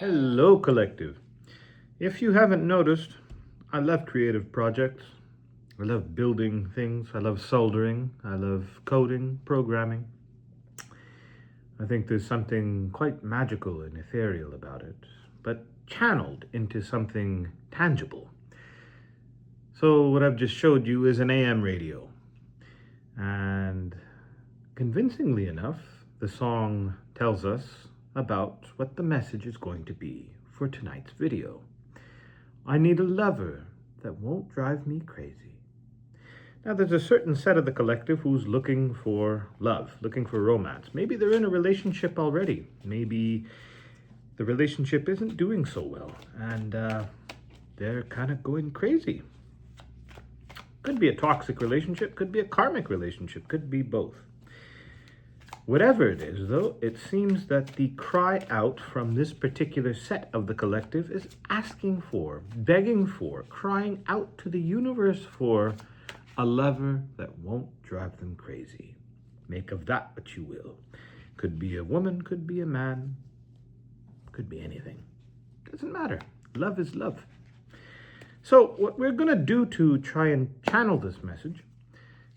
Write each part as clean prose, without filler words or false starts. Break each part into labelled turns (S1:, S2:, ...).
S1: Hello, Collective. If you haven't noticed, I love creative projects. I love building things. I love soldering. I love coding, programming. I think there's something quite magical and ethereal about it, but channeled into something tangible. So, what I've just showed you is an AM radio. And convincingly enough, the song tells us about what the message is going to be for tonight's video. I need a lover that won't drive me crazy. Now, there's a certain set of the collective who's looking for love, looking for romance. Maybe they're in a relationship already. Maybe the relationship isn't doing so well, and they're kind of going crazy. Could be a toxic relationship, could be a karmic relationship, could be both. Whatever it is, though, it seems that the cry out from this particular set of the collective is asking for, begging for, crying out to the universe for a lover that won't drive them crazy. Make of that what you will. Could be a woman, could be a man, could be anything. Doesn't matter. Love is love. So, what we're going to do to try and channel this message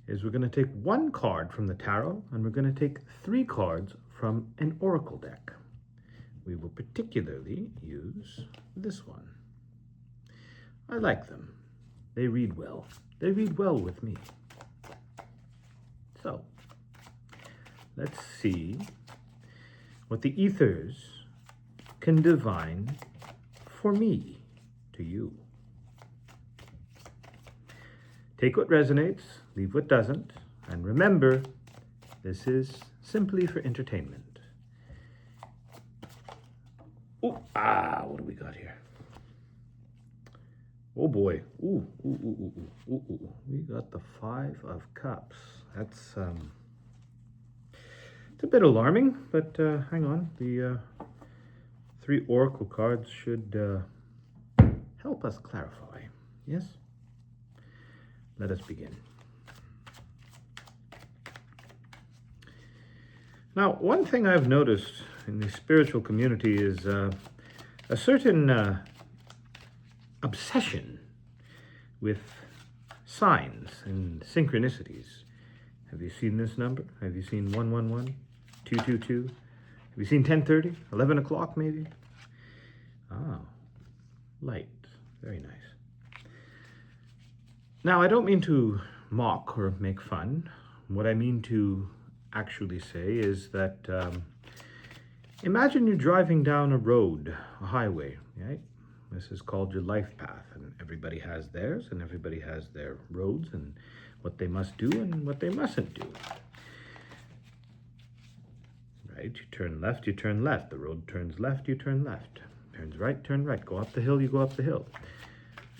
S1: is we're going to take one card from the tarot and we're going to take 3 cards from an oracle deck. We will particularly use this one. I like them. They read well. They read well with me. So, let's see what the ethers can divine for me to you. Take what resonates, leave what doesn't, and remember, this is simply for entertainment. What do we got here? Oh boy, we got the 5 of Cups. That's, it's a bit alarming, but hang on. The 3 oracle cards should help us clarify, yes? Let us begin. Now, one thing I've noticed in the spiritual community is a certain obsession with signs and synchronicities. Have you seen this number? Have you seen 111, 222? Have you seen 10:30, 11 o'clock maybe? Light. Very nice. Now, I don't mean to mock or make fun. What I mean to actually say is that imagine you're driving down a road, a highway, right? This is called your life path, and everybody has theirs, and everybody has their roads and what they must do and what they mustn't do. Right? You turn left, you turn left. The road turns left, you turn left. Turns right, turn right. Go up the hill, you go up the hill.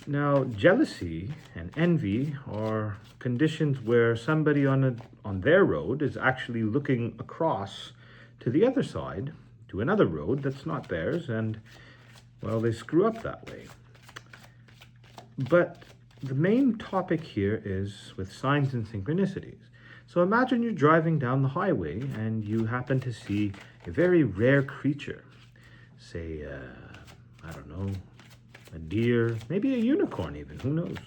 S1: Now, jealousy and envy are conditions where somebody on their road is actually looking across to the other side, to another road that's not theirs, and, well, they screw up that way. But the main topic here is with signs and synchronicities. So imagine you're driving down the highway and you happen to see a very rare creature, say, I don't know, a deer, maybe a unicorn even, who knows.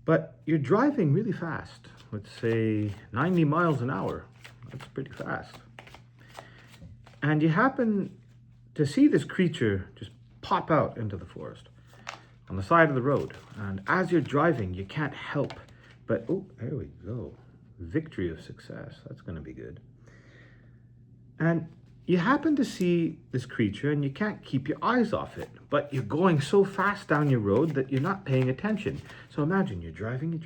S1: But you're driving really fast, let's say 90 miles an hour. That's pretty fast. And you happen to see this creature just pop out into the forest on the side of the road. And as you're driving, you can't help but, there we go. Victory of success. That's going to be good. And you happen to see this creature and you can't keep your eyes off it, but you're going so fast down your road that you're not paying attention. So imagine you're driving. What's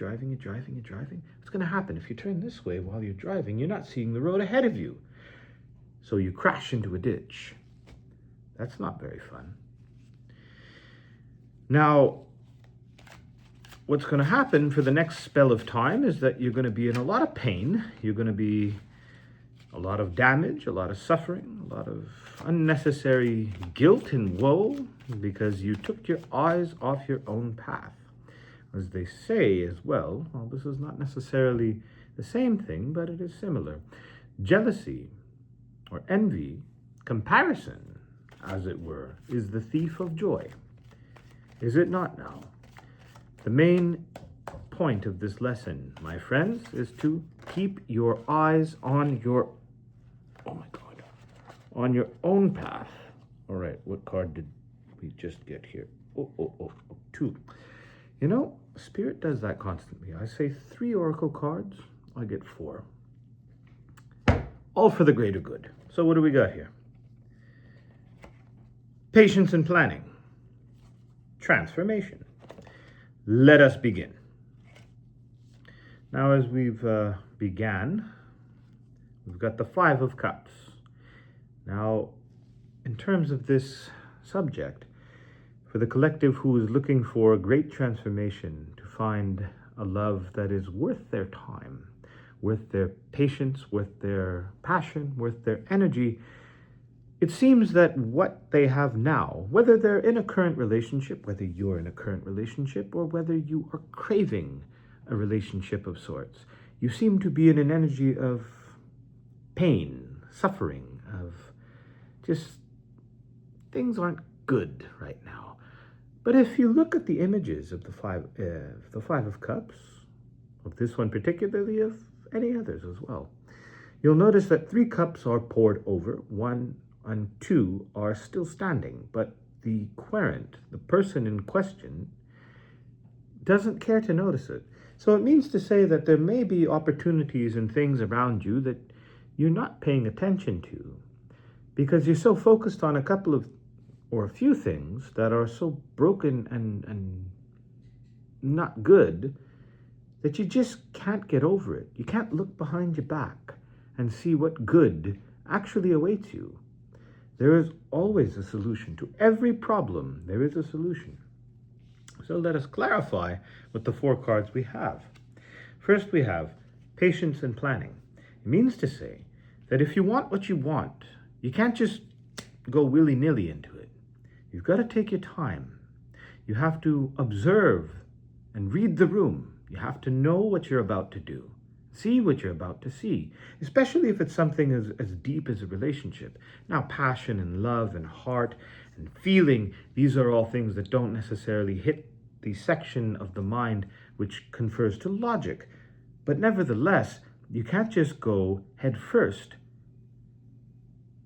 S1: going to happen if you turn this way while you're driving? You're not seeing the road ahead of you. So you crash into a ditch. That's not very fun. Now, what's going to happen for the next spell of time is that you're going to be in a lot of pain. You're going to be a lot of damage, a lot of suffering, a lot of unnecessary guilt and woe because you took your eyes off your own path. As they say as well, this is not necessarily the same thing, but it is similar. Jealousy or envy Comparison, as it were, is the thief of joy. Is it not now? The main point of this lesson, my friends, is to keep your eyes on your, on your own path. All right, what card did we just get here? Oh, 2. You know, Spirit does that constantly. I say 3 oracle cards, I get 4. All for the greater good. So what do we got here? Patience and planning. Transformation. Let us begin. Now, as we've began, we've got the 5 of Cups. Now, in terms of this subject, for the collective who is looking for a great transformation, to find a love that is worth their time, worth their patience, worth their passion, worth their energy, it seems that what they have now, whether they're in a current relationship, whether you're in a current relationship, or whether you are craving a relationship of sorts, you seem to be in an energy of pain, suffering, of just things aren't good right now. But if you look at the images of the five of Cups, of this one particularly, of any others as well, you'll notice that 3 cups are poured over, 1 and 2 are still standing, but the querent, the person in question, doesn't care to notice it. So it means to say that there may be opportunities and things around you that you're not paying attention to because you're so focused on a couple of or a few things that are so broken and not good that you just can't get over it. You can't look behind your back and see what good actually awaits you. There is always a solution. To every problem, there is a solution. So let us clarify with the 4 cards we have. First, we have patience and planning. It means to say that if you want what you want, you can't just go willy-nilly into it. You've got to take your time. You have to observe and read the room. You have to know what you're about to do. See what you're about to see, especially if it's something as deep as a relationship. Now, passion and love and heart and feeling, these are all things that don't necessarily hit the section of the mind which confers to logic. But nevertheless, you can't just go head first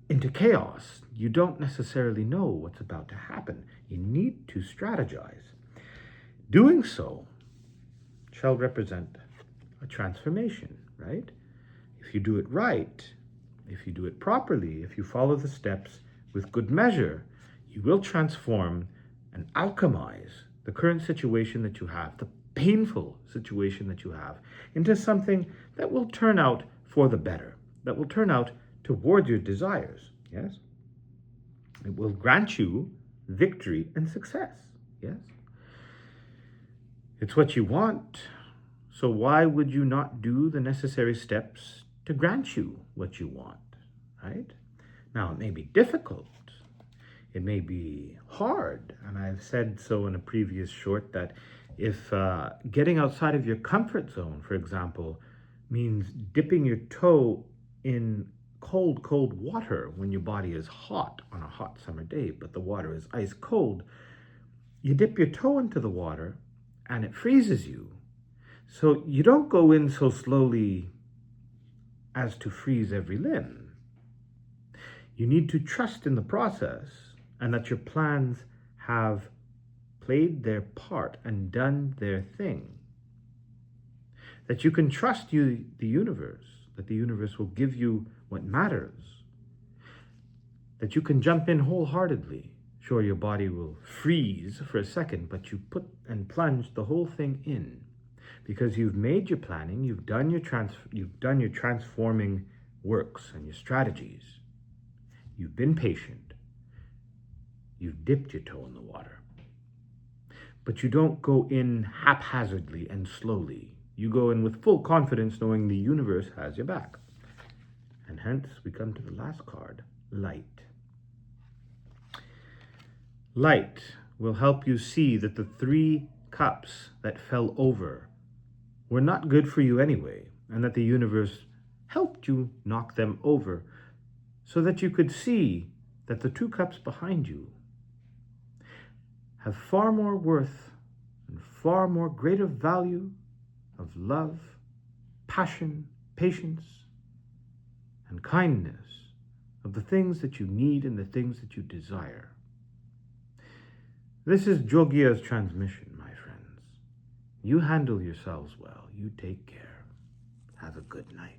S1: into chaos. You don't necessarily know what's about to happen. You need to strategize. Doing so shall represent a transformation, right? If you do it right, if you do it properly, if you follow the steps with good measure, you will transform and alchemize the current situation that you have, the painful situation that you have, into something that will turn out for the better, that will turn out toward your desires, yes? It will grant you victory and success, yes? It's what you want, so why would you not do the necessary steps to grant you what you want, right? Now, it may be difficult. It may be hard, and I've said so in a previous short that if getting outside of your comfort zone, for example, means dipping your toe in cold water when your body is hot on a hot summer day, but the water is ice cold, you dip your toe into the water and it freezes you. So you don't go in so slowly as to freeze every limb. You need to trust in the process and that your plans have played their part and done their thing. That you can trust the universe, that the universe will give you what matters. That you can jump in wholeheartedly. Sure, your body will freeze for a second, but you put and plunge the whole thing in. Because you've made your planning, you've done your transforming works and your strategies. You've been patient. You've dipped your toe in the water. But you don't go in haphazardly and slowly. You go in with full confidence, knowing the universe has your back. And hence, we come to the last card, light. Light will help you see that the 3 cups that fell over were not good for you anyway, and that the universe helped you knock them over so that you could see that the 2 cups behind you have far more worth and far more greater value of love, passion, patience, and kindness, of the things that you need and the things that you desire. This is Jogya's transmission, my friends. You handle yourselves well. You take care. Have a good night.